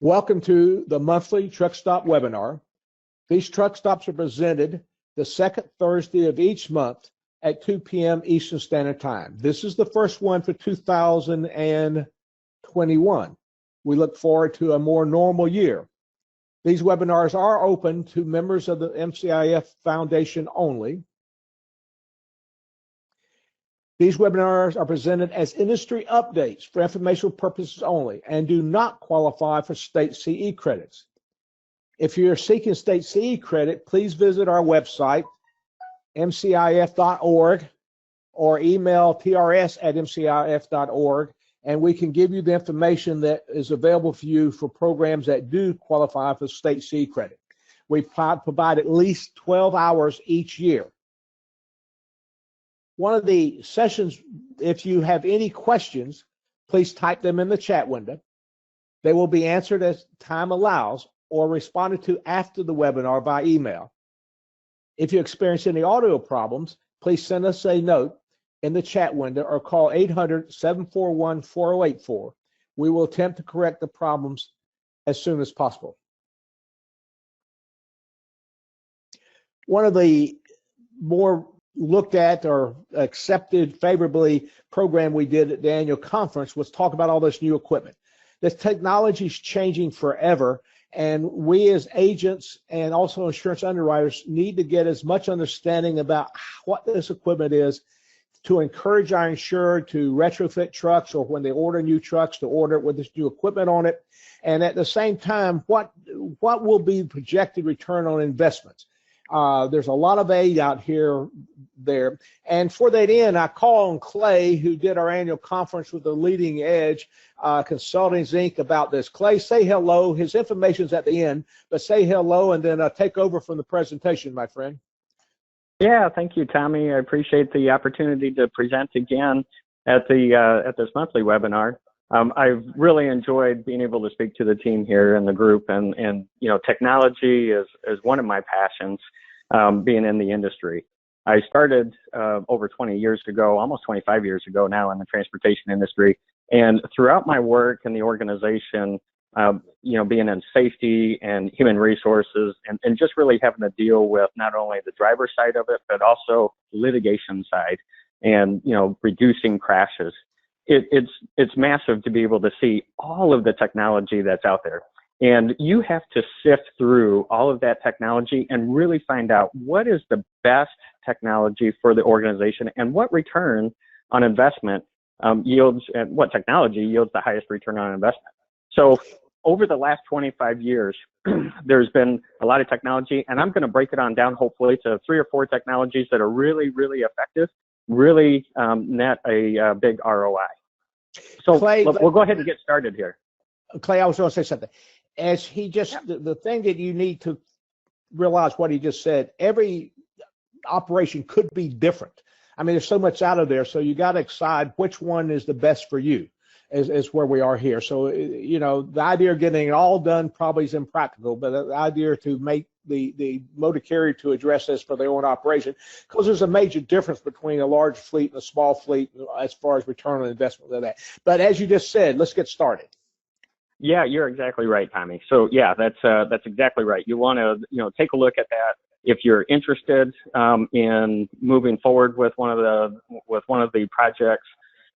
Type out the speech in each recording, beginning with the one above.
Welcome to the monthly Truck Stop webinar. These truck stops are presented the second Thursday of each month at 2 p.m. Eastern Standard Time. This is the first one for 2021. We look forward to a more normal year. These webinars are open to members of the MCIEF Foundation only. These webinars are presented as industry updates for informational purposes only and do not qualify for state CE credits. If you're seeking state CE credit, please visit our website, mcief.org, or email trs@mcief.org, and we can give you the information that is available for you for programs that do qualify for state CE credit. We provide at least 12 hours each year. One of the sessions, if you have any questions, please type them in the chat window. They will be answered as time allows or responded to after the webinar by email. If you experience any audio problems, please send us a note in the chat window or call 800-741-4084. We will attempt to correct the problems as soon as possible. One of the more looked at or accepted favorably program we did at the annual conference was talk about all this new equipment. This technology is changing forever, and we as agents and also insurance underwriters need to get as much understanding about what this equipment is to encourage our insured to retrofit trucks, or when they order new trucks, to order it with this new equipment on it. And at the same time, what will be the projected return on investments? There's a lot of aid out here there. And for that end, I call on Clay, who did our annual conference with the Leading Edge Consulting Inc. about this. Clay, say hello. His information's at the end, but say hello and then take over from the presentation, my friend. Yeah, thank you, Tommy. I appreciate the opportunity to present again at this monthly webinar. I've really enjoyed being able to speak to the team here and the group, and you know, technology is one of my passions, being in the industry. I started over 20 years ago, almost 25 years ago now, in the transportation industry, and throughout my work in the organization, you know, being in safety and human resources, and just really having to deal with not only the driver side of it, but also litigation side, and you know, reducing crashes. It's massive to be able to see all of the technology that's out there. And you have to sift through all of that technology and really find out what is the best technology for the organization and what return on investment yields, and what technology yields the highest return on investment. So over the last 25 years, there's been a lot of technology, and I'm going to break it on down hopefully to 3 or 4 technologies that are really, really effective, really net a big ROI. So Clay, we'll go ahead and get started here. Clay, I was going to say something. As he just, the thing that you need to realize what he just said, every operation could be different. I mean, there's so much out of there, so you got to decide which one is the best for you, is where we are here. So, you know, the idea of getting it all done probably is impractical, but the idea to make the motor carrier to address this for their own operation, because there's a major difference between a large fleet and a small fleet as far as return on investment of that. But as you just said, let's get started. Yeah, you're exactly right, Tommy. So yeah, that's exactly right. You want to, you know, take a look at that. If you're interested in moving forward with one of the projects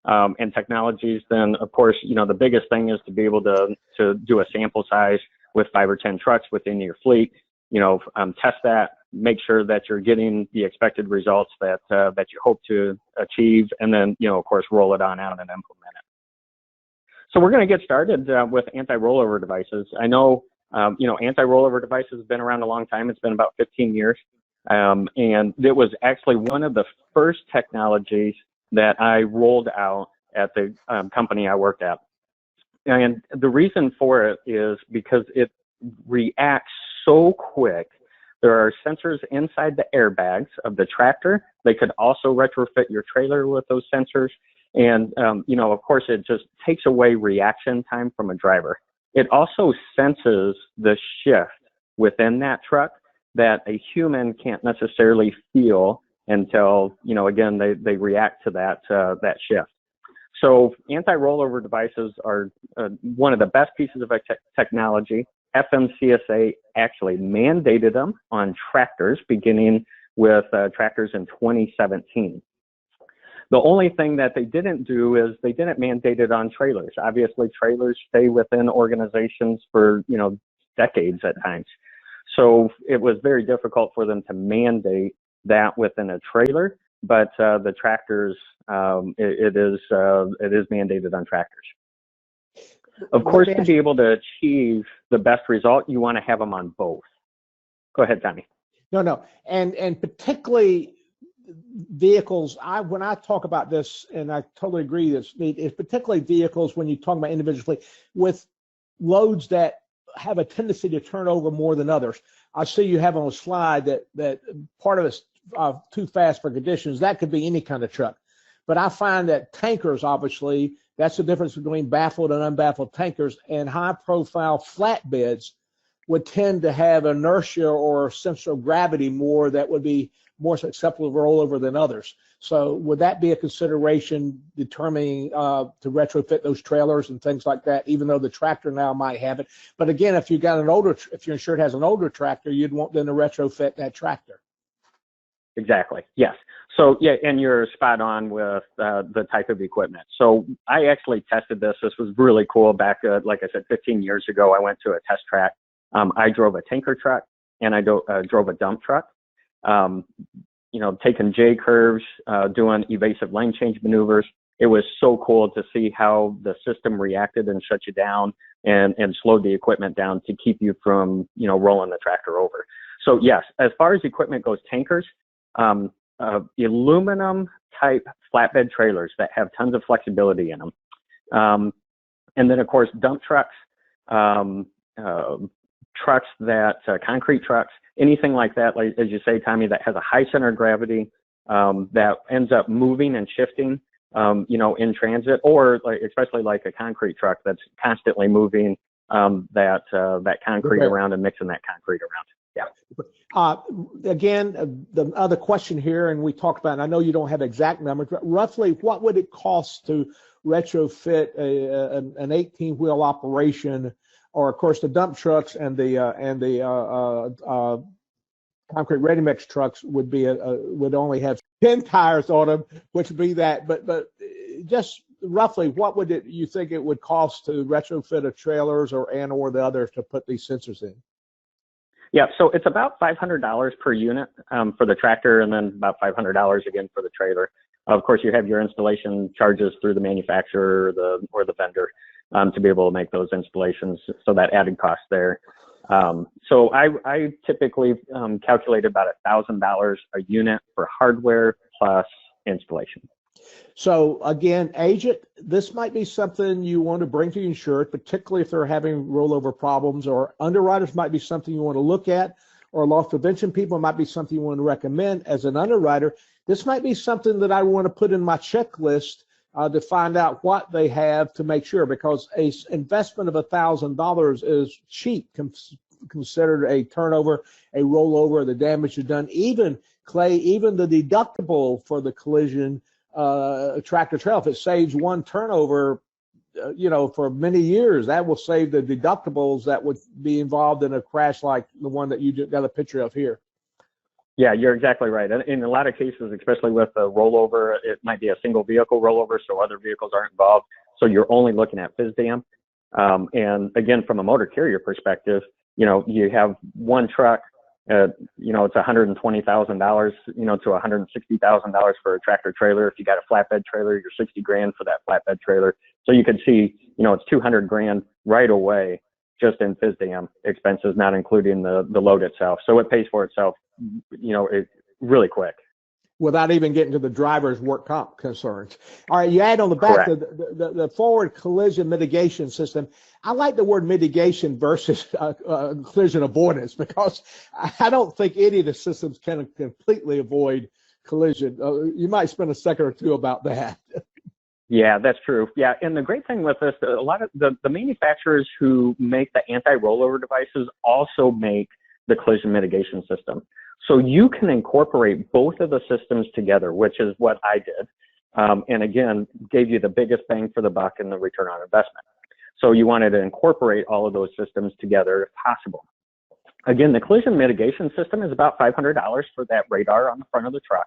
and technologies, then of course, you know, the biggest thing is to be able to do a sample size with 5 or 10 trucks within your fleet. You know, test that, make sure that you're getting the expected results that you hope to achieve, and then, you know, of course, roll it on out and implement it. So we're going to get started with anti-rollover devices. I know, you know, anti-rollover devices have been around a long time. It's been about 15 years. And it was actually one of the first technologies that I rolled out at the company I worked at. And the reason for it is because it reacts so quick. There are sensors inside the airbags of the tractor. They could also retrofit your trailer with those sensors. And, you know, of course, it just takes away reaction time from a driver. It also senses the shift within that truck that a human can't necessarily feel until, you know, again, they react to that shift. So anti-rollover devices are one of the best pieces of technology. FMCSA actually mandated them on tractors, beginning with tractors in 2017. The only thing that they didn't do is they didn't mandate it on trailers. Obviously, trailers stay within organizations for, decades at times. So it was very difficult for them to mandate that within a trailer, but the tractors, it is mandated on tractors. Of course, to be able to achieve the best result, you want to have them on both. Go ahead, Tommy. No, and particularly vehicles. When I talk about this, and I totally agree, it's particularly vehicles when you talk about individually with loads that have a tendency to turn over more than others. I see you have on a slide that part of it's too fast for conditions. That could be any kind of truck, but I find that tankers, obviously, that's the difference between baffled and unbaffled tankers, and high-profile flatbeds would tend to have inertia or sense of gravity more that would be more susceptible to rollover than others. So would that be a consideration determining to retrofit those trailers and things like that, even though the tractor now might have it? But again, if you got if your insured has an older tractor, you'd want them to retrofit that tractor. Exactly. Yes. So yeah, and you're spot on with the type of equipment. So I actually tested this. This was really cool. Back, like I said, 15 years ago, I went to a test track. I drove a tanker truck and I drove a dump truck. Taking J curves, doing evasive lane change maneuvers. It was so cool to see how the system reacted and shut you down and slowed the equipment down to keep you from, rolling the tractor over. So yes, as far as equipment goes, tankers, aluminum type flatbed trailers that have tons of flexibility in them. And then of course, dump trucks, concrete trucks, anything like that, like as you say, Tommy, that has a high center of gravity, that ends up moving and shifting, in transit, or especially like a concrete truck that's constantly moving that concrete around and mixing that concrete around. Yeah. Again, the other question here, and we talked about, and I know you don't have exact numbers, but roughly what would it cost to retrofit an 18-wheel operation, or of course the dump trucks and the concrete ready mix trucks would only have 10 tires on them, which would be that. But just roughly, what would you think it would cost to retrofit a trailers or the others to put these sensors in? Yeah, so it's about $500 per unit for the tractor, and then about $500 again for the trailer. Of course, you have your installation charges through the manufacturer or the vendor to be able to make those installations, so that added cost there. So I typically calculate about $1,000 a unit for hardware plus installation. So again, agent, this might be something you want to bring to your insured, particularly if they're having rollover problems, or underwriters might be something you want to look at, or loss prevention people might be something you want to recommend. As an underwriter, this might be something that I want to put in my checklist to find out what they have to make sure, because a investment of $1,000 is cheap considered a turnover, a rollover, the damage is done. Even the deductible for the collision tractor trailer, if it saves one turnover, for many years, that will save the deductibles that would be involved in a crash like the one that you got a picture of here. Yeah, you're exactly right. In a lot of cases, especially with a rollover, it might be a single vehicle rollover, so other vehicles aren't involved. So you're only looking at FISDAM. And again, from a motor carrier perspective, you have one truck, it's $120,000, to $160,000 for a tractor trailer. If you got a flatbed trailer, you're $60,000 for that flatbed trailer. So you can see, it's $200,000 right away just in FISDAM expenses, not including the load itself. So it pays for itself, really quick, without even getting to the driver's work comp concerns. All right, you add on the back the forward collision mitigation system. I like the word mitigation versus collision avoidance, because I don't think any of the systems can completely avoid collision. You might spend a second or two about that. Yeah, that's true. Yeah, and the great thing with this, a lot of the manufacturers who make the anti-rollover devices also make the collision mitigation system. So you can incorporate both of the systems together, which is what I did. and again, gave you the biggest bang for the buck and the return on investment. So you wanted to incorporate all of those systems together if possible. Again, the collision mitigation system is about $500 for that radar on the front of the truck.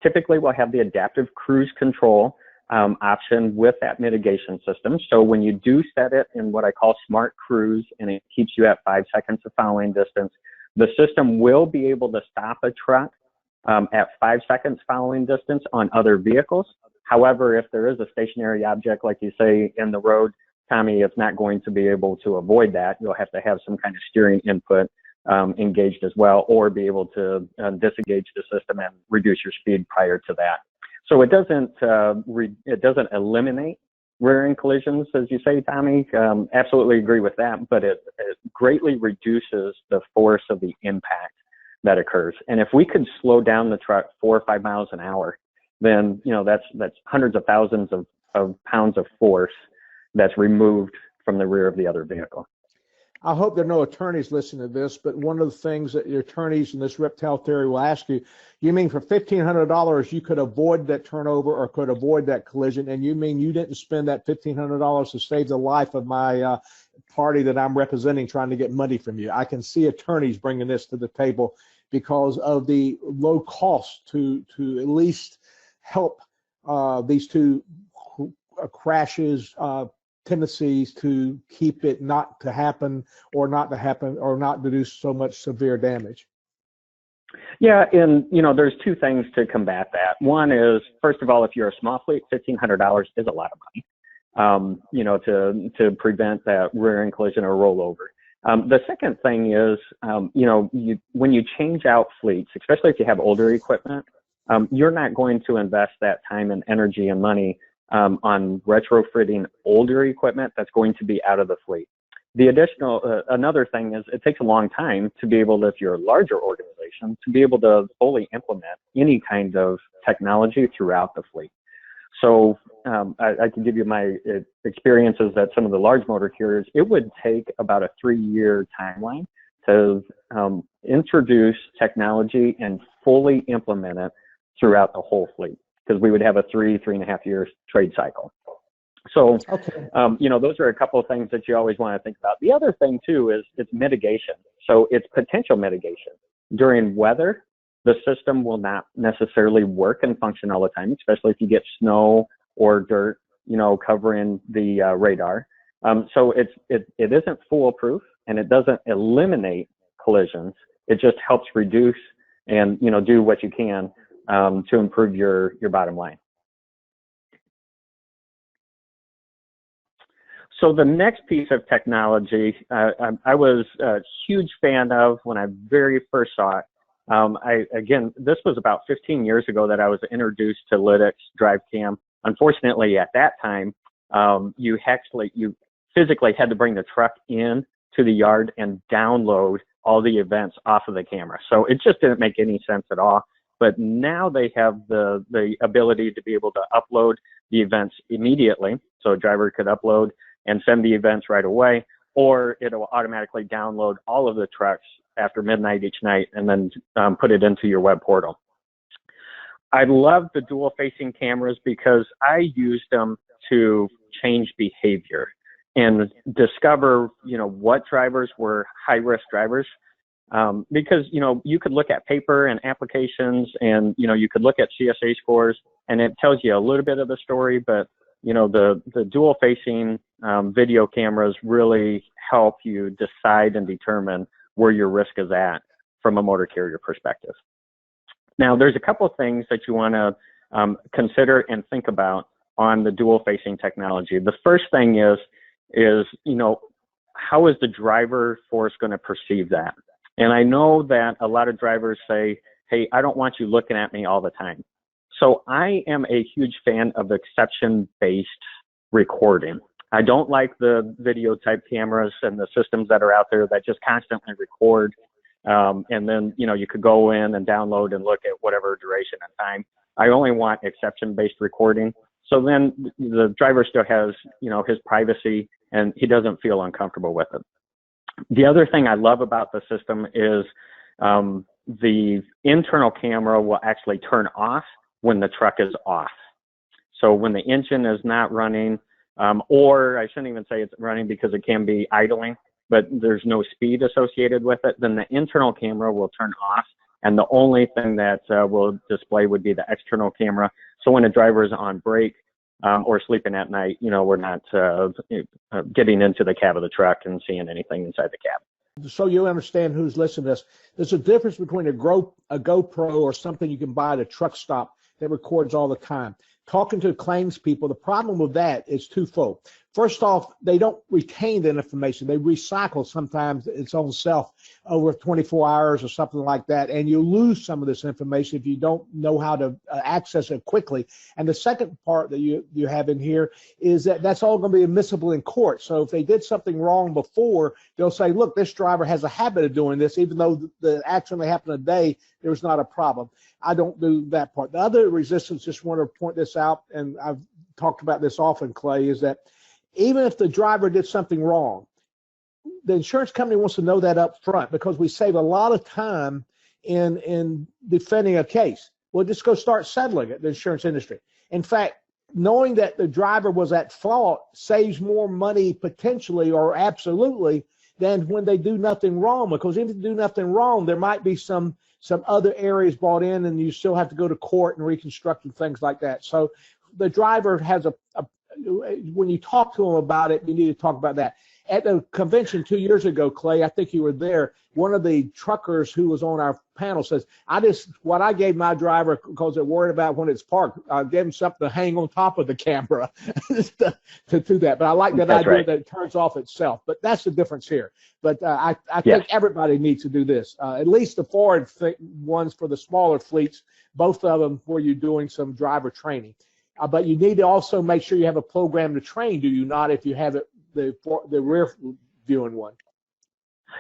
Typically will have the adaptive cruise control option with that mitigation system. So when you do set it in what I call smart cruise, and it keeps you at 5 seconds of following distance, the system will be able to stop a truck at 5 seconds following distance on other vehicles. However, if there is a stationary object, like you say, in the road, Tommy, it's not going to be able to avoid that. You'll have to have some kind of steering input engaged as well, or be able to disengage the system and reduce your speed prior to that. So it doesn't eliminate rear-end collisions, as you say, Tommy. Absolutely agree with that, but it greatly reduces the force of the impact that occurs. And if we could slow down the truck 4 or 5 miles an hour, then that's hundreds of thousands of pounds of force that's removed from the rear of the other vehicle. I hope there are no attorneys listening to this, but one of the things that your attorneys in this reptile theory will ask you, you mean for $1,500 you could avoid that turnover or could avoid that collision, and you mean you didn't spend that $1,500 to save the life of my party that I'm representing trying to get money from you? I can see attorneys bringing this to the table because of the low cost to at least help these two crashes, tendencies to keep it not to happen or not to do so much severe damage. Yeah, and there's two things to combat that. One is, first of all, if you're a small fleet, $1,500 is a lot of money, to prevent that rear-end collision or rollover. The second thing is, when you change out fleets, especially if you have older equipment, you're not going to invest that time and energy and money on retrofitting older equipment that's going to be out of the fleet. The additional, another thing is it takes a long time to be able to, if you're a larger organization, to be able to fully implement any kind of technology throughout the fleet. So I can give you my experiences at some of the large motor carriers. It would take about a 3-year timeline to introduce technology and fully implement it throughout the whole fleet, because we would have a 3.5 year trade cycle. So, okay. Those are a couple of things that you always want to think about. The other thing too is it's mitigation. So it's potential mitigation. During weather, the system will not necessarily work and function all the time, especially if you get snow or dirt, covering the radar. So it isn't foolproof, and it doesn't eliminate collisions. It just helps reduce and, do what you can to improve your bottom line. So the next piece of technology I was a huge fan of when I very first saw it. Again, this was about 15 years ago that I was introduced to Lytx Drive Cam. Unfortunately, at that time, you physically had to bring the truck in to the yard and download all the events off of the camera. So it just didn't make any sense at all. But now they have the ability to be able to upload the events immediately. So a driver could upload and send the events right away, or it'll automatically download all of the trucks after midnight each night and then put it into your web portal. I love the dual facing cameras because I used them to change behavior and discover, what drivers were high risk drivers. Because, you could look at paper and applications and, you could look at CSA scores and it tells you a little bit of the story, but, the dual facing video cameras really help you decide and determine where your risk is at from a motor carrier perspective. Now, there's a couple of things that you want to consider and think about on the dual facing technology. The first thing is, how is the driver force going to perceive that? And I know that a lot of drivers say, hey, I don't want you looking at me all the time. So I am a huge fan of exception-based recording. I don't like the video type cameras and the systems that are out there that just constantly record. And then, you could go in and download and look at whatever duration and time. I only want exception-based recording. So then the driver still has, his privacy and he doesn't feel uncomfortable with it. The other thing I love about the system is the internal camera will actually turn off when the truck is off. So when the engine is not running, or I shouldn't even say it's running because it can be idling, but there's no speed associated with it, then the internal camera will turn off, and the only thing that will display would be the external camera. So when a driver is on break or sleeping at night, we're not getting into the cab of the truck and seeing anything inside the cab. So you understand who's listening to this, there's a difference between a GoPro or something you can buy at a truck stop that records all the time. Talking to claims people, the problem with that is twofold. First off, they don't retain the information. They recycle sometimes its own self over 24 hours or something like that, and you lose some of this information if you don't know how to access it quickly. And the second part that you have in here is that that's all going to be admissible in court. So if they did something wrong before, they'll say, look, this driver has a habit of doing this, even though the accident happened today, there was not a problem. I don't do that part. The other resistance, just want to point this out, and I've talked about this often, Clay, is that even if the driver did something wrong, the insurance company wants to know that up front, because we save a lot of time in defending a case. We'll just go start settling it, the insurance industry. In fact, knowing that the driver was at fault saves more money potentially or absolutely than when they do nothing wrong, because if you do nothing wrong, there might be some other areas brought in, and you still have to go to court and reconstruct and things like that. So the driver has when you talk to them about it, you need to talk about that. At the convention 2 years ago, Clay, I think you were there, one of the truckers who was on our panel says, what I gave my driver, because they're worried about when it's parked, I gave him something to hang on top of the camera to do that. But I like that That's idea right. that it turns off itself. But that's the difference here. But I think everybody needs to do this, at least the forward ones for the smaller fleets, both of them where you're doing some driver training. But you need to also make sure you have a program to train, do you not, if you have it, the rear viewing one?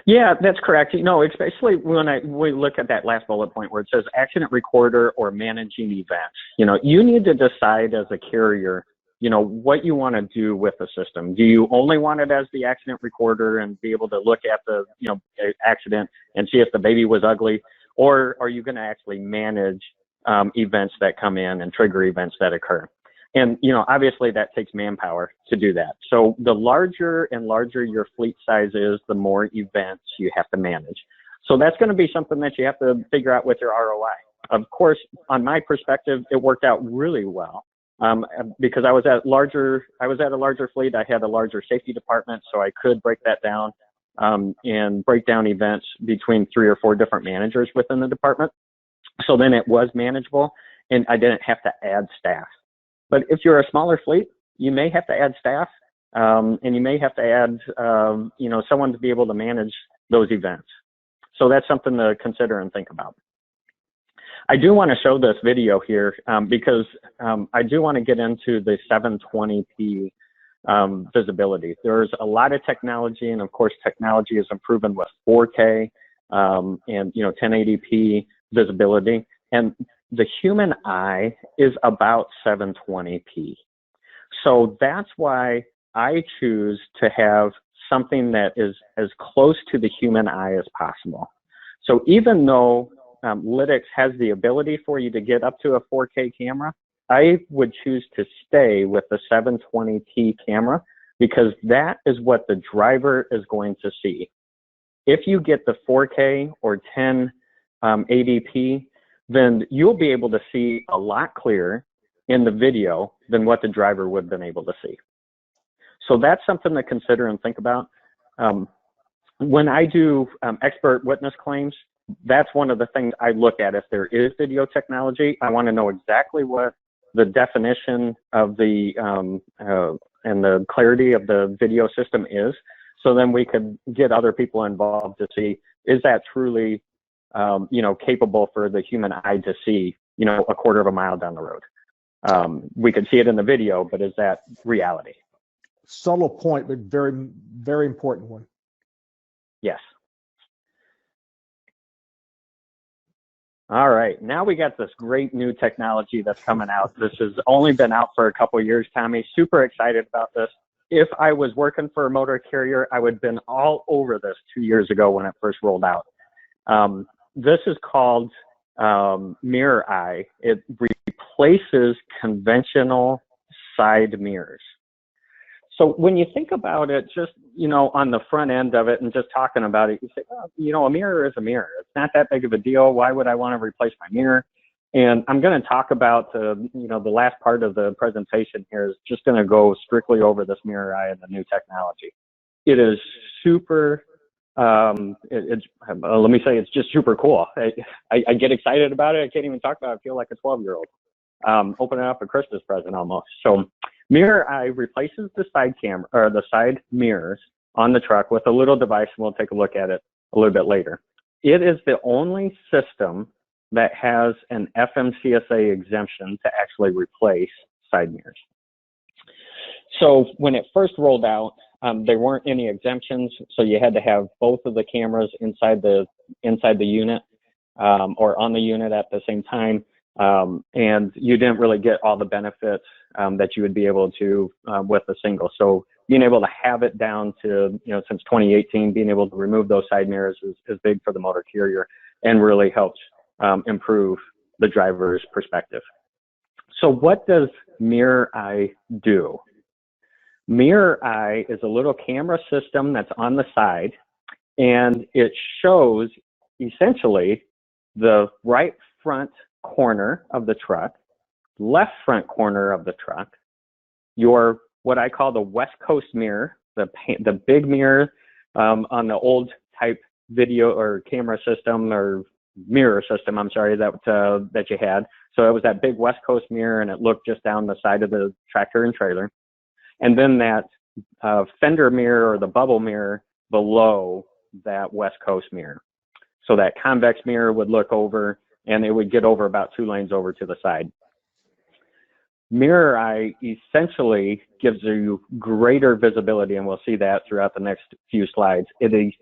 Yeah, that's correct. Especially when we look at that last bullet point where it says accident recorder or managing events. You need to decide as a carrier, what you want to do with the system. Do you only want it as the accident recorder and be able to look at the, accident and see if the baby was ugly? Or are you going to actually manage events that come in and trigger events that occur? And, obviously that takes manpower to do that. So the larger and larger your fleet size is, the more events you have to manage. So that's going to be something that you have to figure out with your ROI. Of course, on my perspective, it worked out really well because I was at a larger fleet. I had a larger safety department, so I could break that down and break down events between 3 or 4 different managers within the department. So then it was manageable, and I didn't have to add staff. But if you're a smaller fleet, you may have to add staff, and you may have to add, someone to be able to manage those events. So that's something to consider and think about. I do want to show this video here because I do want to get into the 720p visibility. There's a lot of technology, and of course, technology is improving with 4K and 1080p visibility, and the human eye is about 720p. So that's why I choose to have something that is as close to the human eye as possible. So even though Lytx has the ability for you to get up to a 4K camera, I would choose to stay with the 720p camera because that is what the driver is going to see. If you get the 4K or 1080p, then you'll be able to see a lot clearer in the video than what the driver would have been able to see. So that's something to consider and think about. When I do expert witness claims, that's one of the things I look at. If there is video technology, I want to know exactly what the definition of the and the clarity of the video system is, so then we could get other people involved to see, is that truly capable for the human eye to see, a quarter of a mile down the road. We could see it in the video, but is that reality? Subtle point, but very, very important one. Yes. All right, now we got this great new technology that's coming out. This has only been out for a couple of years, Tommy. Super excited about this. If I was working for a motor carrier, I would have been all over this 2 years ago when it first rolled out. This is called Mirror Eye. It replaces conventional side mirrors. So when you think about it, just, on the front end of it and just talking about it, you say, oh, a mirror is a mirror. It's not that big of a deal. Why would I want to replace my mirror? And I'm going to talk about, the last part of the presentation here is just going to go strictly over this mirror eye and the new technology. It is super, let me say it's just super cool. I get excited about it. I can't even talk about it. I feel like a 12-year-old. Opening up a Christmas present almost. So Mirror Eye replaces the side camera or the side mirrors on the truck with a little device, and we'll take a look at it a little bit later. It is the only system that has an FMCSA exemption to actually replace side mirrors. So when it first rolled out, there weren't any exemptions, so you had to have both of the cameras inside the unit or on the unit at the same time. And you didn't really get all the benefits that you would be able to with a single. So being able to have it down to, since 2018, being able to remove those side mirrors is big for the motor carrier and really helps improve the driver's perspective. So what does Mirror Eye do? Mirror Eye is a little camera system that's on the side, and it shows essentially the right front corner of the truck, left front corner of the truck, your what I call the West Coast mirror, the big mirror on the old type video or camera system or mirror system, I'm sorry, that you had. So it was that big West Coast mirror, and it looked just down the side of the tractor and trailer. And then that fender mirror or the bubble mirror below that West Coast mirror. So that convex mirror would look over, and it would get over about 2 lanes over to the side. Mirror Eye essentially gives you greater visibility, and we'll see that throughout the next few slides. It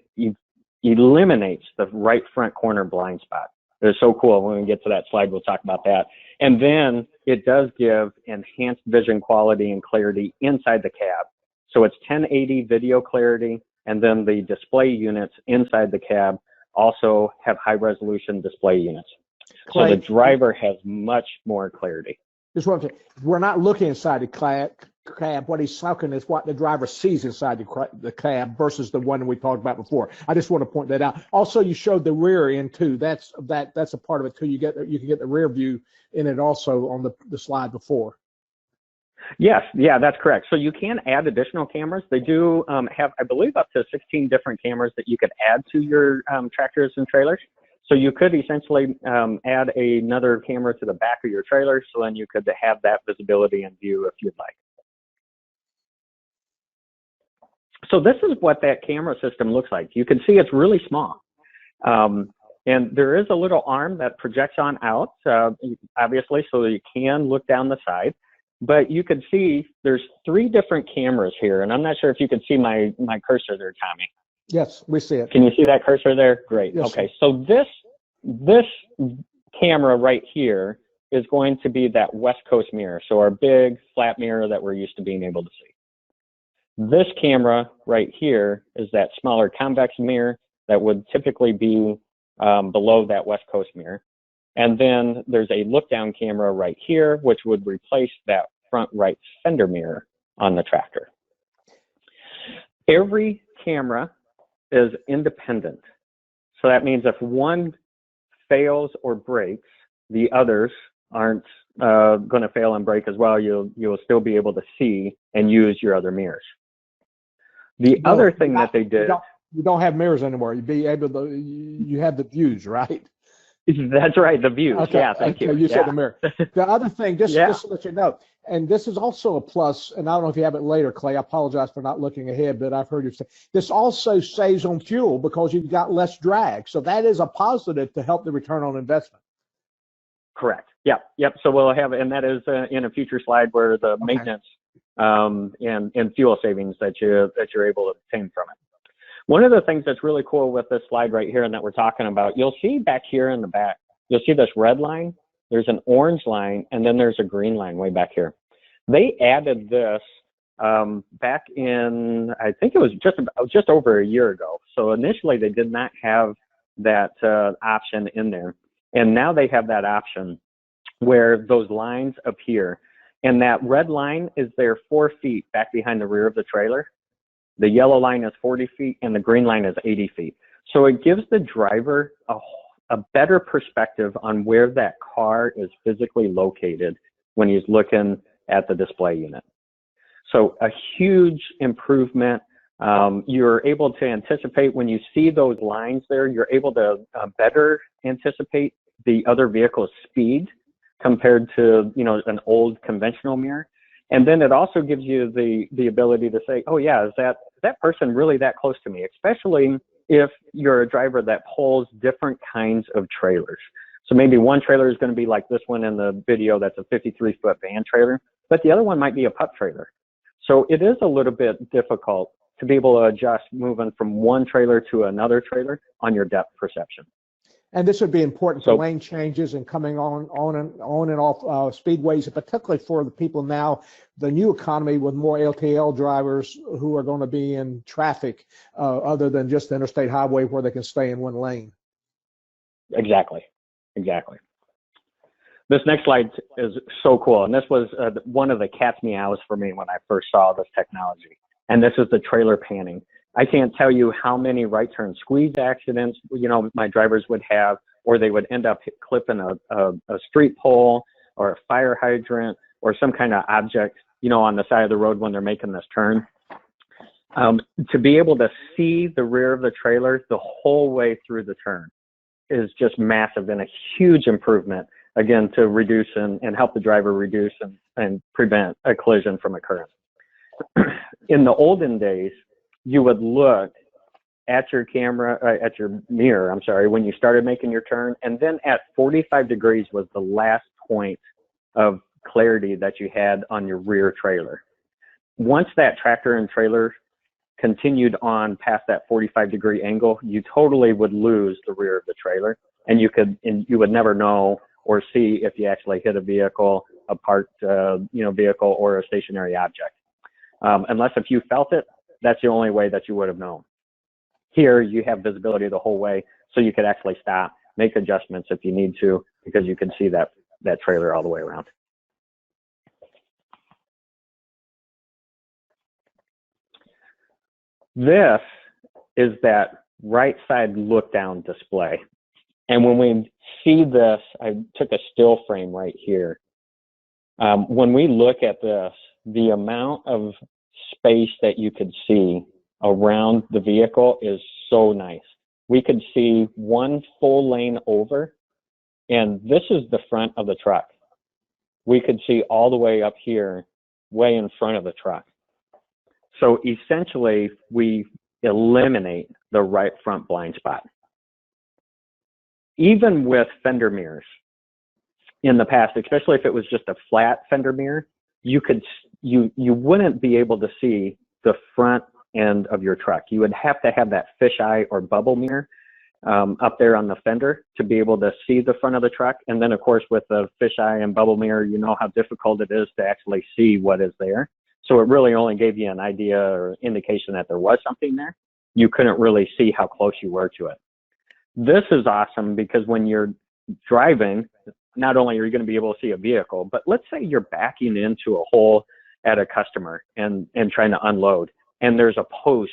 eliminates the right front corner blind spot. It's so cool. When we get to that slide, we'll talk about that. And then it does give enhanced vision quality and clarity inside the cab. So it's 1080 video clarity, and then the display units inside the cab also have high resolution display units. So the driver has much more clarity. Just what I'm saying. We're not looking inside the cab. What he's talking is what the driver sees inside the cab versus the one we talked about before. I just want to point that out. Also, you showed the rear end too. That's a part of it too. You can get the rear view in it also on the slide before. Yes, yeah, that's correct. So you can add additional cameras. They do have, I believe, up to 16 different cameras that you could add to your tractors and trailers. So you could essentially add another camera to the back of your trailer, so then you could have that visibility and view if you'd like. So this is what that camera system looks like. You can see it's really small. And there is a little arm that projects on out, obviously, so you can look down the side. But you can see there's 3 different cameras here, and I'm not sure if you can see my cursor there, Tommy. Yes, we see it. Can you see that cursor there? Great. Yes, okay, so this camera right here is going to be that West Coast mirror, so our big flat mirror that we're used to being able to see. This camera right here is that smaller convex mirror that would typically be below that West Coast mirror. And then there's a look-down camera right here, which would replace that front right fender mirror on the tractor. Every camera is independent. So that means if one fails or breaks, the others aren't going to fail and break as well. You'll still be able to see and use your other mirrors. The other thing that they did... You don't have mirrors anymore. You have the views, right? That's right, the views. Okay. Yeah, thank you. You said the mirror. The other thing, just to let you know, and this is also a plus, and I don't know if you have it later, Clay. I apologize for not looking ahead, but I've heard you say this also saves on fuel because you've got less drag. So that is a positive to help the return on investment. Correct. Yep. So we'll have, and that is in a future slide where the maintenance and fuel savings that you're able to obtain from it. One of the things that's really cool with this slide right here and that we're talking about, you'll see back here in the back, you'll see this red line, there's an orange line, and then there's a green line way back here. They added this back in, I think it was just over a year ago. So initially they did not have that option in there. And now they have that option. where those lines appear. And that red line is there 4 feet back behind the rear of the trailer. The yellow line is 40 feet and the green line is 80 feet. So it gives the driver a better perspective on where that car is physically located when he's looking at the display unit. So a huge improvement. You're able to anticipate when you see those lines there, you're able to better anticipate the other vehicle's speed compared to, you know, an old conventional mirror. And then it also gives you the ability to say, oh yeah, is that person really that close to me? Especially if you're a driver that pulls different kinds of trailers. So maybe one trailer is going to be like this one in the video, that's a 53-foot van trailer, but the other one might be a pup trailer. So it is a little bit difficult to be able to adjust moving from one trailer to another trailer on your depth perception. And this would be important for lane changes and coming on and off speedways, and particularly for the people now, the new economy with more LTL drivers who are going to be in traffic other than just the interstate highway where they can stay in one lane. Exactly. This next slide is so cool. And this was one of the cat's meows for me when I first saw this technology. And this is the trailer panning. I can't tell you how many right turn squeeze accidents, you know, my drivers would have, or they would end up clipping a street pole or a fire hydrant or some kind of object, you know, on the side of the road when they're making this turn. To be able to see the rear of the trailer the whole way through the turn is just massive and a huge improvement, again, to reduce and help the driver reduce and prevent a collision from occurring. In the olden days, you would look at your camera, at your mirror, I'm sorry, when you started making your turn, and then at 45 degrees was the last point of clarity that you had on your rear trailer. Once that tractor and trailer continued on past that 45-degree angle, you totally would lose the rear of the trailer, and you would never know or see if you actually hit a vehicle, a parked vehicle, or a stationary object. Unless if you felt it, that's the only way that you would have known. Here, you have visibility the whole way, so you could actually stop, make adjustments if you need to, because you can see that trailer all the way around. This is that right side look down display. And when we see this, I took a still frame right here. When we look at this, the amount of space that you could see around the vehicle is so nice. We could see one full lane over, and this is the front of the truck. We could see all the way up here, way in front of the truck. So essentially, we eliminate the right front blind spot. Even with fender mirrors in the past, especially if it was just a flat fender mirror, you wouldn't be able to see the front end of your truck. You would have to have that fisheye or bubble mirror up there on the fender to be able to see the front of the truck. And then, of course, with the fisheye and bubble mirror, you know how difficult it is to actually see what is there. So it really only gave you an idea or indication that there was something there. You couldn't really see how close you were to it. This is awesome because when you're driving, not only are you going to be able to see a vehicle, but let's say you're backing into a hole at a customer and trying to unload, and there's a post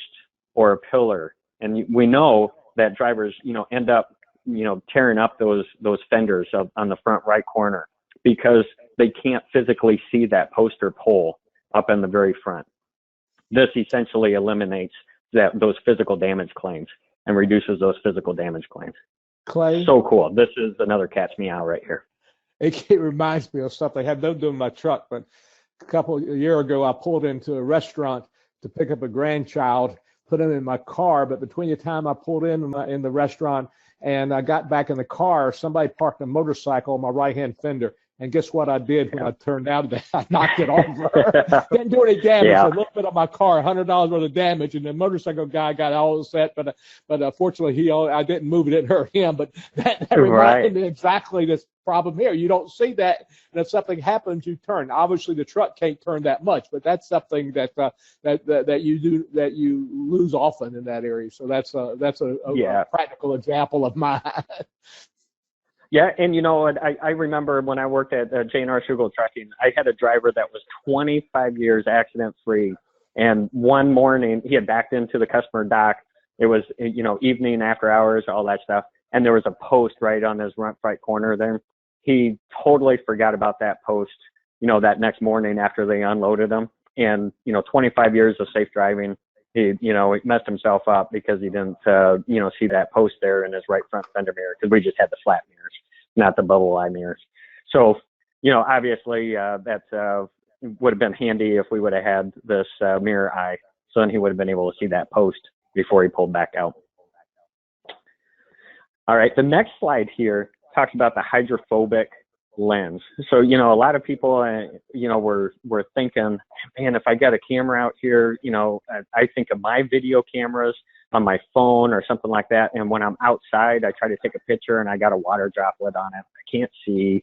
or a pillar, and we know that drivers, end up, tearing up those fenders on the front right corner because they can't physically see that post or pole up in the very front. This essentially eliminates those physical damage claims and reduces those physical damage claims. Clay? So cool. This is another cat's meow right here. It reminds me of something I have no doing my truck, but a year ago, I pulled into a restaurant to pick up a grandchild, put him in my car, but between the time I pulled in the restaurant and I got back in the car, somebody parked a motorcycle on my right-hand fender. And guess what I did when I turned out of that? I knocked it over. Didn't do any damage. A little bit on my car, $100 worth of damage, and the motorcycle guy got all set. But fortunately, I didn't move it. It didn't hurt him. But that reminded me exactly this problem here. You don't see that, and if something happens, you turn. Obviously, the truck can't turn that much, but that's something that you lose often in that area. So that's a practical example of mine. Yeah, and you know, I remember when I worked at J&R Schugle Trucking, I had a driver that was 25 years accident-free, and one morning he had backed into the customer dock. It was, you know, evening, after hours, all that stuff, and there was a post right on his right corner there. He totally forgot about that post, you know, that next morning after they unloaded him, and, you know, 25 years of safe driving, he, you know, he messed himself up because he didn't, you know, see that post there in his right front fender mirror, because we just had the flat mirrors, not the bubble eye mirrors. So, you know, obviously that would have been handy if we would have had this mirror eye. So then he would have been able to see that post before he pulled back out. All right, the next slide here talks about the hydrophobic lens. So, you know, a lot of people, you know, were thinking, man, if I got a camera out here, you know, I think of my video cameras on my phone or something like that. And when I'm outside, I try to take a picture and I got a water droplet on it. I can't see,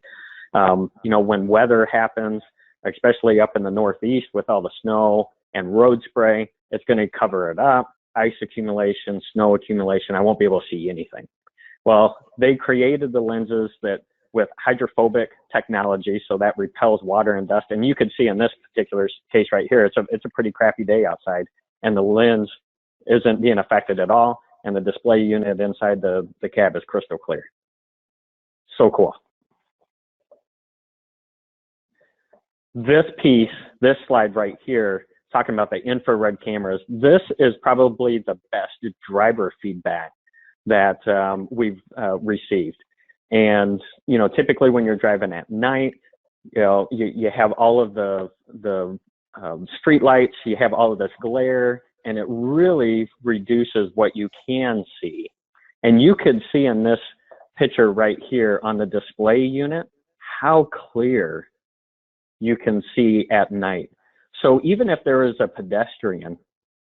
you know, when weather happens, especially up in the Northeast with all the snow and road spray, it's going to cover it up. Ice accumulation, snow accumulation, I won't be able to see anything. Well, they created the lenses that with hydrophobic technology, so that repels water and dust. And you can see in this particular case right here, it's a pretty crappy day outside, and the lens isn't being affected at all, and the display unit inside the cab is crystal clear. So cool. This piece, this slide right here, talking about the infrared cameras, this is probably the best driver feedback that we've received. And, you know, typically when you're driving at night, you know, you have all of the street lights, you have all of this glare, and it really reduces what you can see. And you could see in this picture right here on the display unit, how clear you can see at night. So even if there is a pedestrian,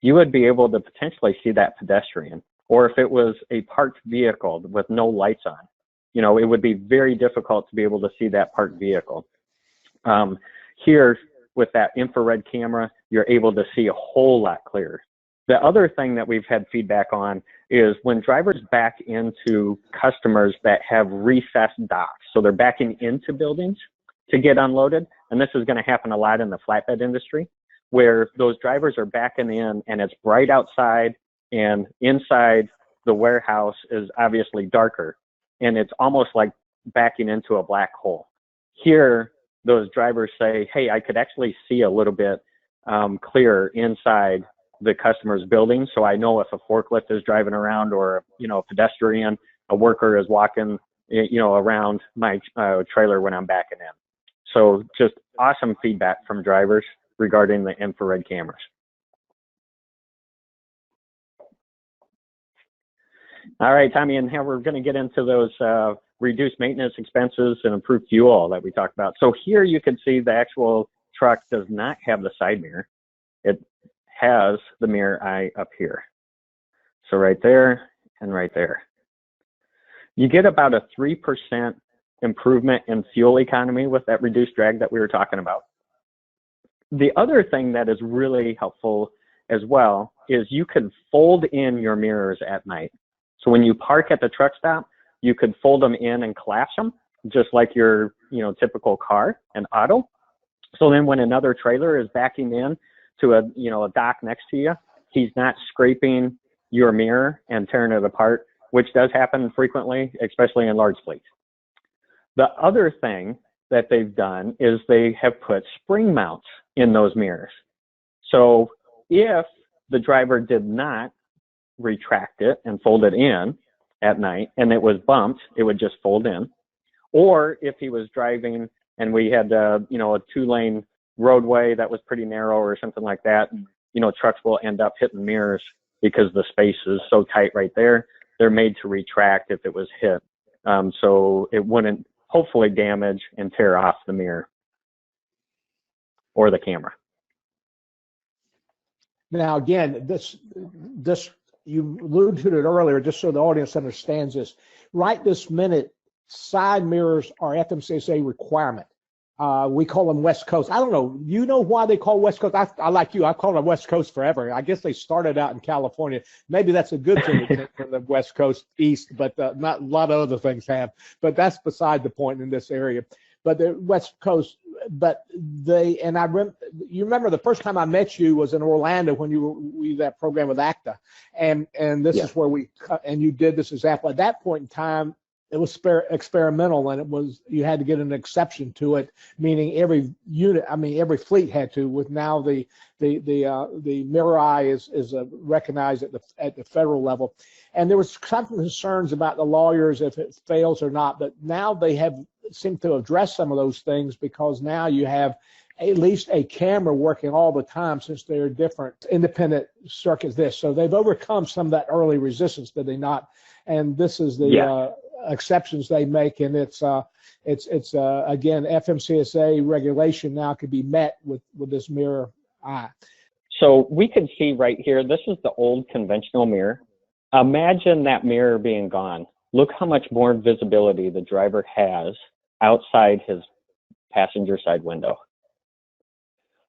you would be able to potentially see that pedestrian. Or if it was a parked vehicle with no lights on, you know, it would be very difficult to be able to see that parked vehicle. Here, with that infrared camera, you're able to see a whole lot clearer. The other thing that we've had feedback on is when drivers back into customers that have recessed docks, so they're backing into buildings to get unloaded, and this is going to happen a lot in the flatbed industry, where those drivers are backing in and it's bright outside, and inside the warehouse is obviously darker, and it's almost like backing into a black hole. Here, those drivers say, hey, I could actually see a little bit clearer inside the customer's building, so I know if a forklift is driving around, or, you know, a pedestrian, a worker is walking, you know, around my trailer when I'm backing in. So just awesome feedback from drivers regarding the infrared cameras. All right, Tommy, and now we're going to get into those reduced maintenance expenses and improved fuel that we talked about. So here you can see the actual truck does not have the side mirror. It has the mirror eye up here. So right there and right there. You get about a 3% improvement in fuel economy with that reduced drag that we were talking about. The other thing that is really helpful as well is you can fold in your mirrors at night. So when you park at the truck stop, you could fold them in and collapse them, just like your, you know, typical car and auto. So then when another trailer is backing in to a, you know, a dock next to you, he's not scraping your mirror and tearing it apart, which does happen frequently, especially in large fleets. The other thing that they've done is they have put spring mounts in those mirrors. So if the driver did not retract it and fold it in at night and it was bumped, it would just fold in. Or if he was driving and we had you know, a 2-lane roadway that was pretty narrow or something like that, and, you know, trucks will end up hitting mirrors because the space is so tight right there. They're made to retract if it was hit, so it wouldn't hopefully damage and tear off the mirror or the camera. Now, again, this you alluded to it earlier, just so the audience understands this. Right this minute, side mirrors are FMCSA requirement. We call them West Coast. I don't know. You know why they call West Coast? I like you. I call them West Coast forever. I guess they started out in California. Maybe that's a good thing from the West Coast east, but not a lot of other things have. But that's beside the point in this area. But the West Coast, you remember the first time I met you was in Orlando when we that program with ACTA, and this is where and you did this example. At that point in time, it was experimental, and you had to get an exception to it, meaning every fleet had to. With now the MCIEF is recognized at the federal level, and there was some concerns about the lawyers if it fails or not. But now they seem to address some of those things, because now you have at least a camera working all the time, since they're different independent circuits. So they've overcome some of that early resistance, did they not? And this is the exceptions they make, and it's again, FMCSA regulation now could be met with this mirror eye. So we can see right here, this is the old conventional mirror. Imagine that mirror being gone. Look how much more visibility the driver has outside his passenger side window.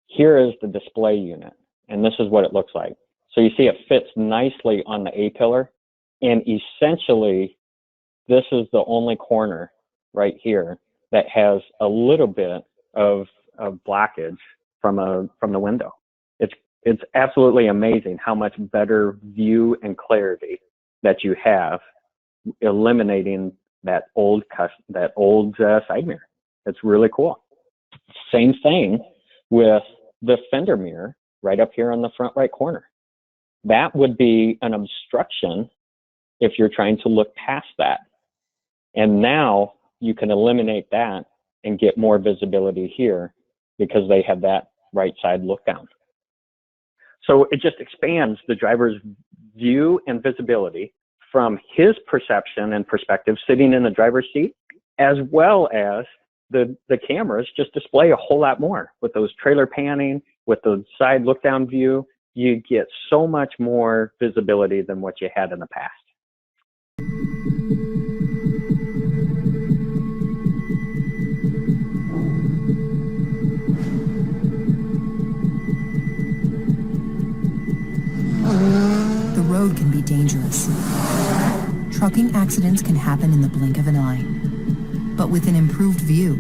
Here is the display unit, and this is what it looks like. So you see it fits nicely on the A-pillar, and essentially this is the only corner right here that has a little bit of blockage from the window. It's absolutely amazing how much better view and clarity that you have, eliminating that old side mirror. It's really cool. Same thing with the fender mirror right up here on the front right corner. That would be an obstruction if you're trying to look past that. And now you can eliminate that and get more visibility here because they have that right side look down. So it just expands the driver's view and visibility from his perception and perspective sitting in the driver's seat, as well as the cameras just display a whole lot more with those trailer panning, with the side look down view. You get so much more visibility than what you had in the past. The road can be dangerous. Trucking accidents can happen in the blink of an eye. But with an improved view,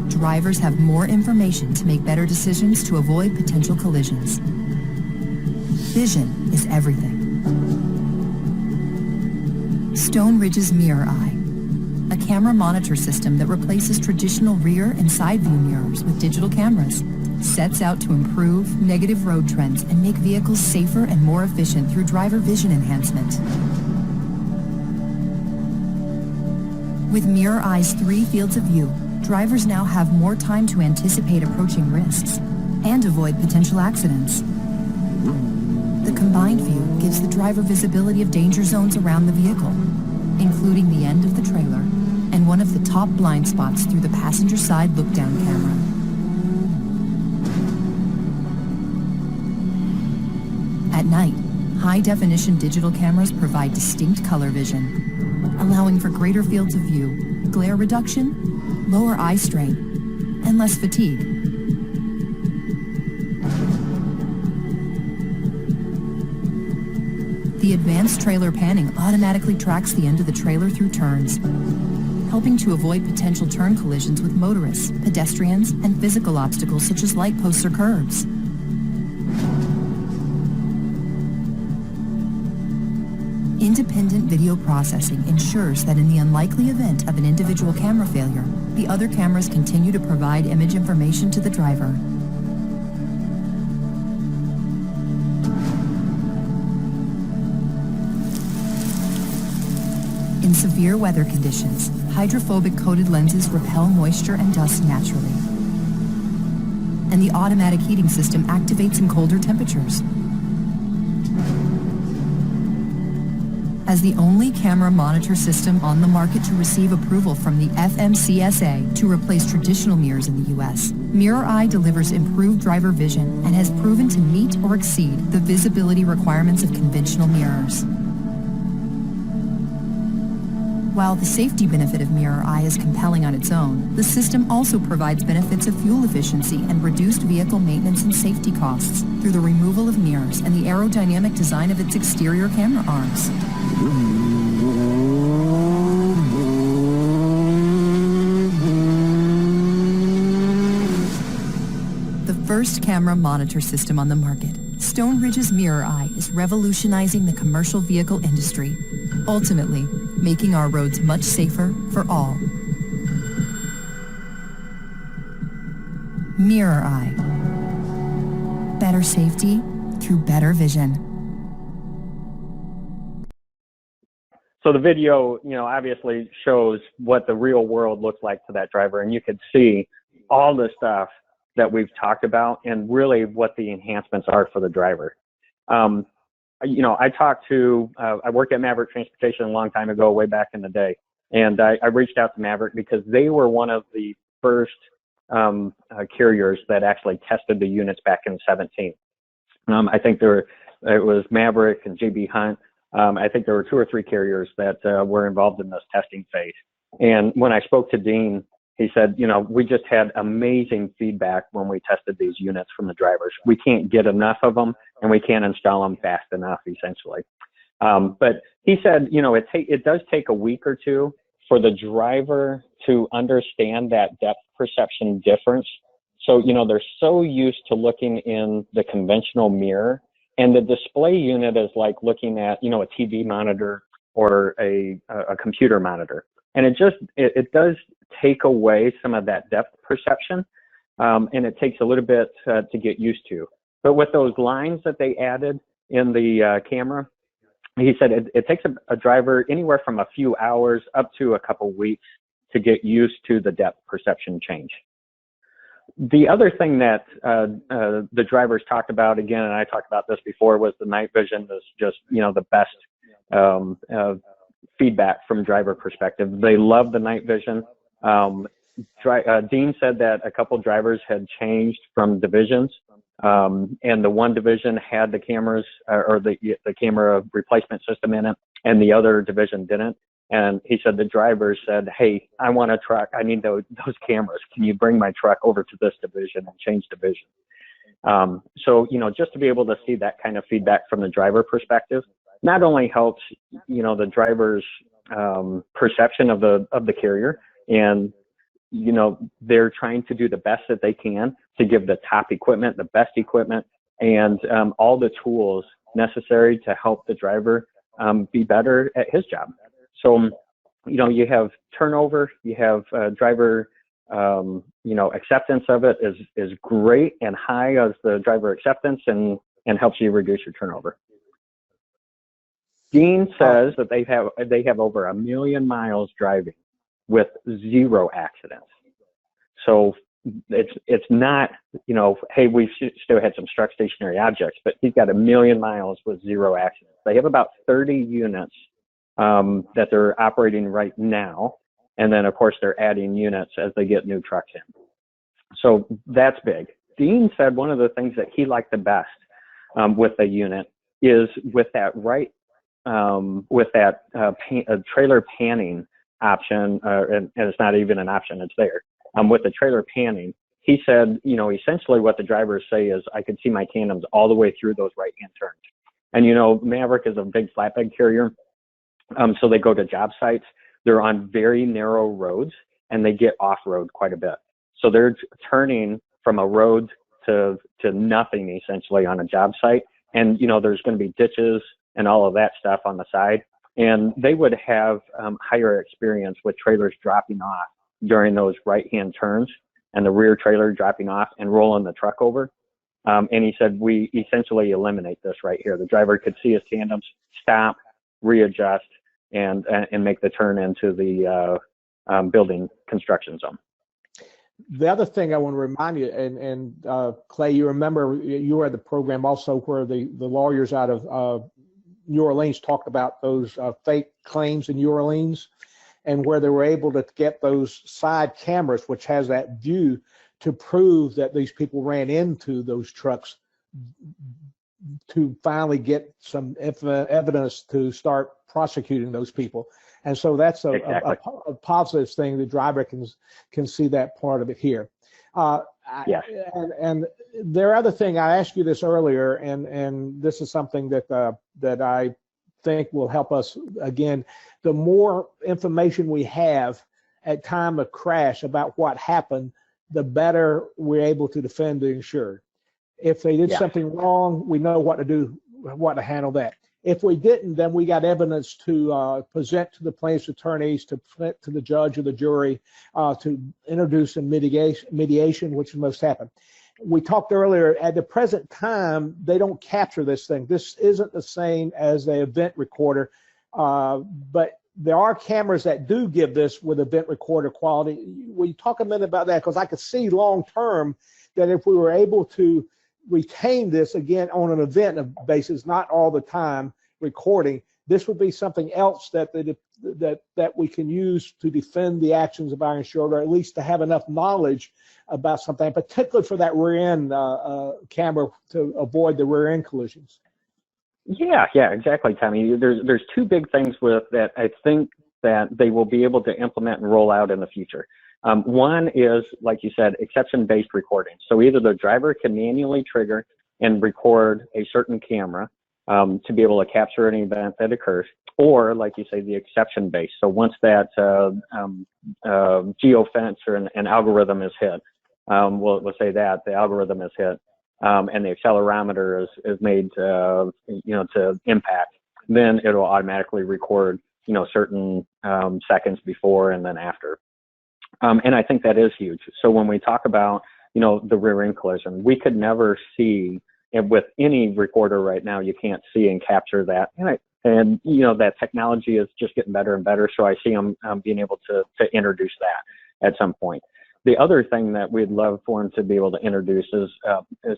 drivers have more information to make better decisions to avoid potential collisions. Vision is everything. Stone Ridge's Mirror Eye, a camera monitor system that replaces traditional rear and side view mirrors with digital cameras, sets out to improve negative road trends and make vehicles safer and more efficient through driver vision enhancement. With Mirror Eye's 3 fields of view, drivers now have more time to anticipate approaching risks and avoid potential accidents. The combined view gives the driver visibility of danger zones around the vehicle, including the end of the trailer and one of the top blind spots through the passenger side look-down camera. At night, high-definition digital cameras provide distinct color vision, allowing for greater fields of view, glare reduction, lower eye strain, and less fatigue. The advanced trailer panning automatically tracks the end of the trailer through turns, helping to avoid potential turn collisions with motorists, pedestrians, and physical obstacles such as light posts or curbs. Independent video processing ensures that in the unlikely event of an individual camera failure, the other cameras continue to provide image information to the driver. In severe weather conditions, hydrophobic coated lenses repel moisture and dust naturally, and the automatic heating system activates in colder temperatures. As the only camera monitor system on the market to receive approval from the FMCSA to replace traditional mirrors in the U.S., Mirror Eye delivers improved driver vision and has proven to meet or exceed the visibility requirements of conventional mirrors. While the safety benefit of Mirror Eye is compelling on its own, the system also provides benefits of fuel efficiency and reduced vehicle maintenance and safety costs through the removal of mirrors and the aerodynamic design of its exterior camera arms. The first camera monitor system on the market, Stone Ridge's Mirror Eye is revolutionizing the commercial vehicle industry, ultimately making our roads much safer for all. Mirror Eye. Better safety through better vision. So the video, obviously shows what the real world looks like to that driver, and you could see all the stuff that we've talked about and really what the enhancements are for the driver. I worked at Maverick Transportation a long time ago, way back in the day, and I reached out to Maverick because they were one of the first carriers that actually tested the units back in 17. I think it was Maverick and JB Hunt. I think there were 2 or 3 carriers that were involved in this testing phase. And when I spoke to Dean, he said, we just had amazing feedback when we tested these units from the drivers. We can't get enough of them, and we can't install them fast enough, essentially. But he said, it does take a week or 2 for the driver to understand that depth perception difference. So, they're so used to looking in the conventional mirror, and the display unit is like looking at, a TV monitor or a computer monitor. And it does take away some of that depth perception, and it takes a little bit to get used to. But with those lines that they added in the camera, he said it takes a driver anywhere from a few hours up to a couple weeks to get used to the depth perception change. The other thing that the drivers talked about, again, and I talked about this before, was the night vision is just, the best feedback from driver perspective. They love the night vision. Dean said that a couple drivers had changed from divisions, and the one division had the cameras or the camera replacement system in it, and the other division didn't. And he said the drivers said, "Hey, I want a truck. I need those cameras. Can you bring my truck over to this division and change division?" So just to be able to see that kind of feedback from the driver perspective not only helps the driver's perception of the carrier, and they're trying to do the best that they can to give the top equipment, the best equipment, and all the tools necessary to help the driver be better at his job. So you have turnover, you have driver acceptance of it is great and high as the driver acceptance, and helps you reduce your turnover. Dean says that they have over 1 million miles driving with 0 accidents. So it's not, hey, we still had some struck stationary objects, but he's got 1 million miles with 0 accidents. They have about 30 units that they're operating right now. And then, of course, they're adding units as they get new trucks in. So that's big. Dean said one of the things that he liked the best with the unit is with that trailer panning option, and it's not even an option, it's there. With the trailer panning, he said, essentially what the drivers say is, I could see my tandems all the way through those right-hand turns. And, Maverick is a big flatbed carrier, so they go to job sites. They're on very narrow roads, and they get off-road quite a bit. So they're turning from a road to nothing, essentially, on a job site. And, there's going to be ditches and all of that stuff on the side. And they would have higher experience with trailers dropping off during those right-hand turns, and the rear trailer dropping off and rolling the truck over. And he said, we essentially eliminate this right here. The driver could see his tandems, stop, readjust, and make the turn into the building construction zone. The other thing I want to remind you, and Clay, you remember you were at the program also where the lawyers out of New Orleans talked about those fake claims in New Orleans, and where they were able to get those side cameras, which has that view, to prove that these people ran into those trucks to finally get some evidence to start prosecuting those people. And so that's Exactly. a positive thing. The driver can see that part of it here. Yes. And there are other thing, I asked you this earlier, and this is something that I think will help us. Again, the more information we have at time of crash about what happened, the better we're able to defend the insured. If they did something wrong, we know what to do, what to handle that. If we didn't, then we got evidence to present to the plaintiff's attorneys, to present to the judge or the jury, to introduce a mediation, which must happen. We talked earlier, at the present time, they don't capture this thing. This isn't the same as the event recorder, but there are cameras that do give this with event recorder quality. Will you talk a minute about that? Because I could see long term that if we were able to retain this again on an event basis, not all the time recording, this would be something else that we can use to defend the actions of our insured, or at least to have enough knowledge about something, particularly for that rear end camera, to avoid the rear end collisions. Yeah, exactly, Tommy. There's two big things with that I think that they will be able to implement and roll out in the future. One is, like you said, exception-based recording. So either the driver can manually trigger and record a certain camera to be able to capture an event that occurs, or, like you say, the exception-based. So once that geofence or an algorithm is hit, we'll say that the algorithm is hit, and the accelerometer is made to impact, then it'll automatically record, certain seconds before and then after. And I think that is huge. So when we talk about, the rear end collision, we could never see, and with any recorder right now, you can't see and capture that. And that technology is just getting better and better. So I see them being able to introduce that at some point. The other thing that we'd love for them to be able to introduce is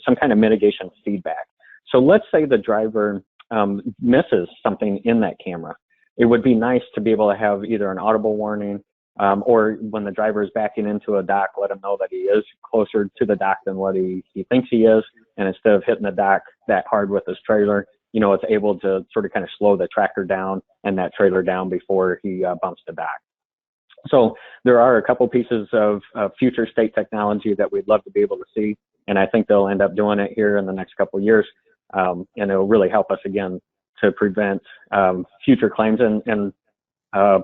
some kind of mitigation feedback. So let's say the driver misses something in that camera. It would be nice to be able to have either an audible warning, or when the driver is backing into a dock, let him know that he is closer to the dock than what he thinks he is. And instead of hitting the dock that hard with his trailer, it's able to sort of kind of slow the tractor down and that trailer down before he bumps the dock. So there are a couple pieces of future state technology that we'd love to be able to see. And I think they'll end up doing it here in the next couple of years. And it'll really help us, again, to prevent future claims and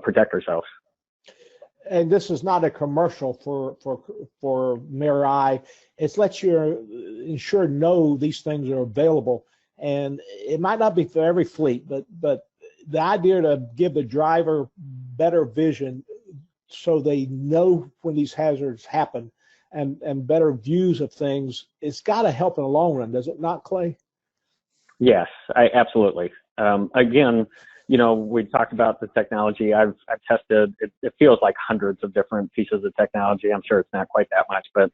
protect ourselves. And this is not a commercial for MCIEF. It's let your insured know these things are available, and it might not be for every fleet, but the idea to give the driver better vision so they know when these hazards happen and better views of things, it's got to help in the long run, does it not, Clay? Yes, absolutely. Again, we talked about the technology. I've tested, it feels like hundreds of different pieces of technology. I'm sure it's not quite that much, but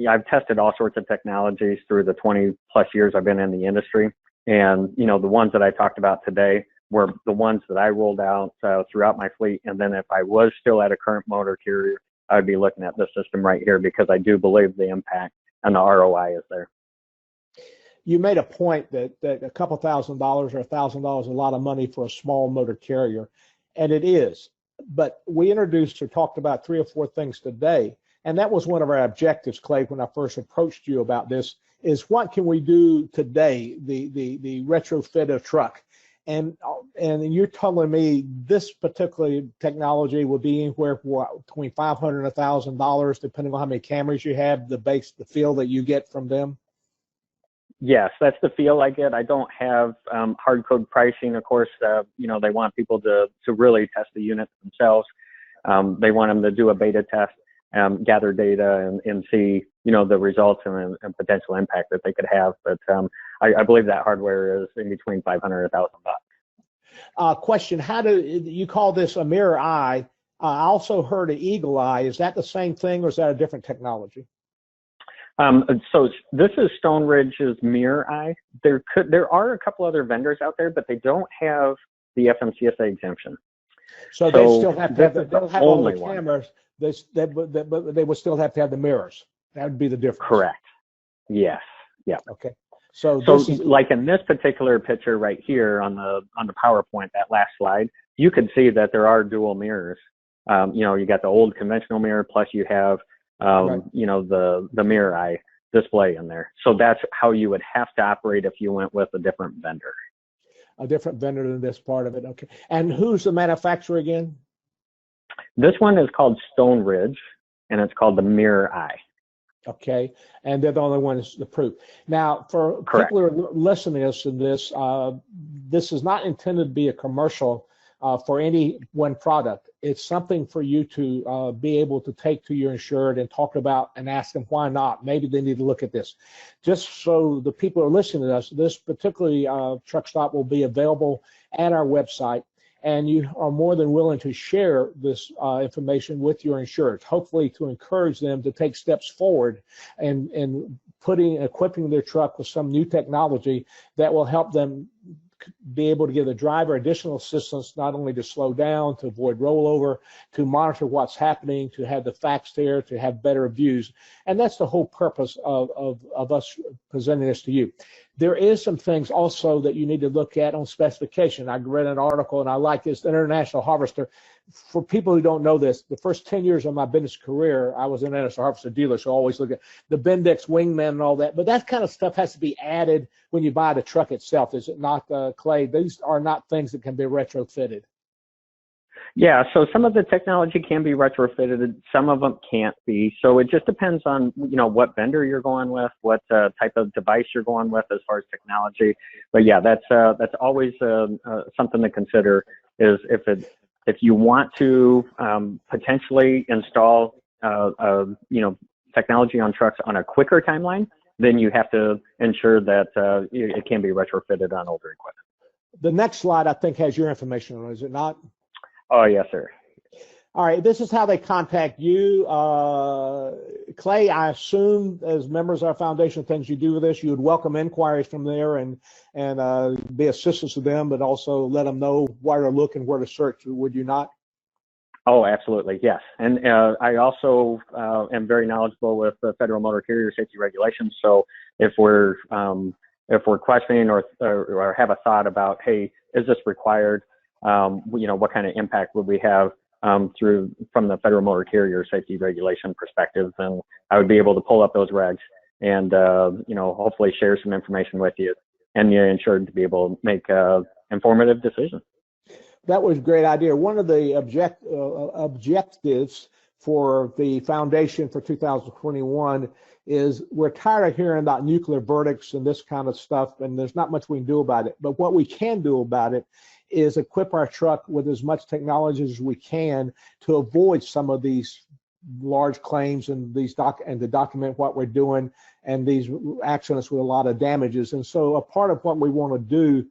I've tested all sorts of technologies through the 20 plus years I've been in the industry. And, the ones that I talked about today were the ones that I rolled out throughout my fleet. And then if I was still at a current motor carrier, I'd be looking at this system right here, because I do believe the impact and the ROI is there. You made a point that a couple $1,000 or $1,000 is a lot of money for a small motor carrier, and it is. But we introduced or talked about 3 or 4 things today, and that was one of our objectives, Clay, when I first approached you about this, is what can we do today, the retrofit of truck. And you're telling me this particular technology would be anywhere between $500 and $1,000, depending on how many cameras you have, the feel that you get from them? Yes, that's the feel I get. I don't have hard code pricing. Of course, they want people to really test the unit themselves. They want them to do a beta test, gather data, and see, the results and potential impact that they could have. But I believe that hardware is in between $500 and $1,000. Question: how do you call this a mirror eye? I also heard an eagle eye. Is that the same thing, or is that a different technology? So this is Stone Ridge's mirror eye. There are a couple other vendors out there, but they don't have the FMCSA exemption. So they still have to have all the cameras. But they would still have to have the mirrors. That would be the difference. Correct. Yes. Yeah. Okay. So So this is like in this particular picture right here on the PowerPoint, that last slide, you could see that there are dual mirrors. You know, you got the old conventional mirror, plus you have, right. you know, the Mirror Eye display in there. So that's how you would have to operate if you went with a different vendor. A different vendor than this part of it. Okay. And who's the manufacturer again? This one is called Stone Ridge, and it's called the Mirror Eye. Okay, and they're the only ones approved. Now, for Correct. people who are listening to us in this, this is not intended to be a commercial for any one product. It's something for you to be able to take to your insured and talk about and ask them why not. Maybe they need to look at this. Just so the people who are listening to us, this particularly truck stop will be available at our website. And you are more than willing to share this information with your insureds, hopefully to encourage them to take steps forward and equipping their truck with some new technology that will help them be able to give the driver additional assistance, not only to slow down, to avoid rollover, to monitor what's happening, to have the facts there, to have better views. And that's the whole purpose of us presenting this to you. There is some things also that you need to look at on specification. I read an article, and I like this, International Harvester. For people who don't know this, the first 10 years of my business career, I was an International Harvester dealer, so I always look at the Bendix Wingman and all that. But that kind of stuff has to be added when you buy the truck itself, is it not, Clay? These are not things that can be retrofitted. Yeah, so some of the technology can be retrofitted, some of them can't be. So it just depends on, you know, what vendor you're going with, what type of device you're going with as far as technology. But yeah, that's always something to consider, is if you want to potentially install you know, technology on trucks on a quicker timeline, then you have to ensure that it can be retrofitted on older equipment. The next slide, I think, has your information on it, is it not? Oh, yes, sir. All right, this is how they contact you. Clay, I assume as members of our foundation, things you do with this, you would welcome inquiries from there and be assistance to them, but also let them know where to look and where to search, would you not? Oh, absolutely, yes. And I also am very knowledgeable with the Federal Motor Carrier Safety Regulations. So if we're questioning or have a thought about, hey, is this required? You know, what kind of impact would we have from the Federal Motor Carrier Safety Regulation perspective? And I would be able to pull up those regs and you know, hopefully share some information with you and you're insured to be able to make informative decisions. That was a great idea. One of the objectives for the foundation for 2021 is we're tired of hearing about nuclear verdicts and this kind of stuff, and there's not much we can do about it. But what we can do about it is equip our truck with as much technology as we can to avoid some of these large claims and to document what we're doing and these accidents with a lot of damages. And so a part of what we want to do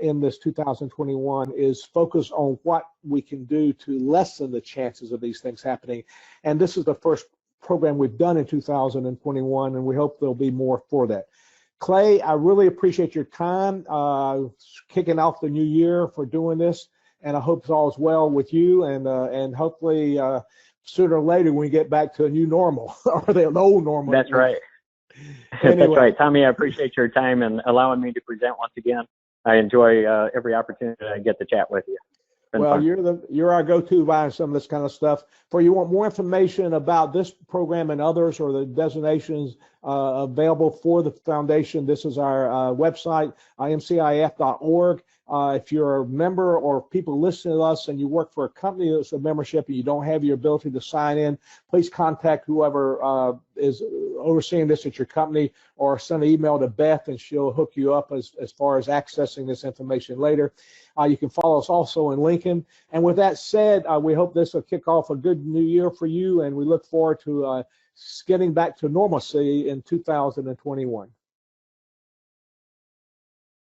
in this 2021 is focus on what we can do to lessen the chances of these things happening. And this is the first program we've done in 2021, and we hope there'll be more for that. Clay, I really appreciate your time kicking off the new year for doing this, and I hope all is well with you, and hopefully sooner or later we get back to a new normal or the old normal. That's right. Anyway. That's right, Tommy. I appreciate your time and allowing me to present once again. I enjoy every opportunity I get to chat with you. Well, you're our go-to buying some of this kind of stuff. For you want more information about this program and others, or the designations available for the foundation, this is our website, MCIEF.org. If you're a member or people listening to us and you work for a company that's a membership and you don't have your ability to sign in, please contact whoever is overseeing this at your company, or send an email to Beth and she'll hook you up as far as accessing this information later. You can follow us also in Lincoln. And with that said, we hope this will kick off a good new year for you, and we look forward to getting back to normalcy in 2021.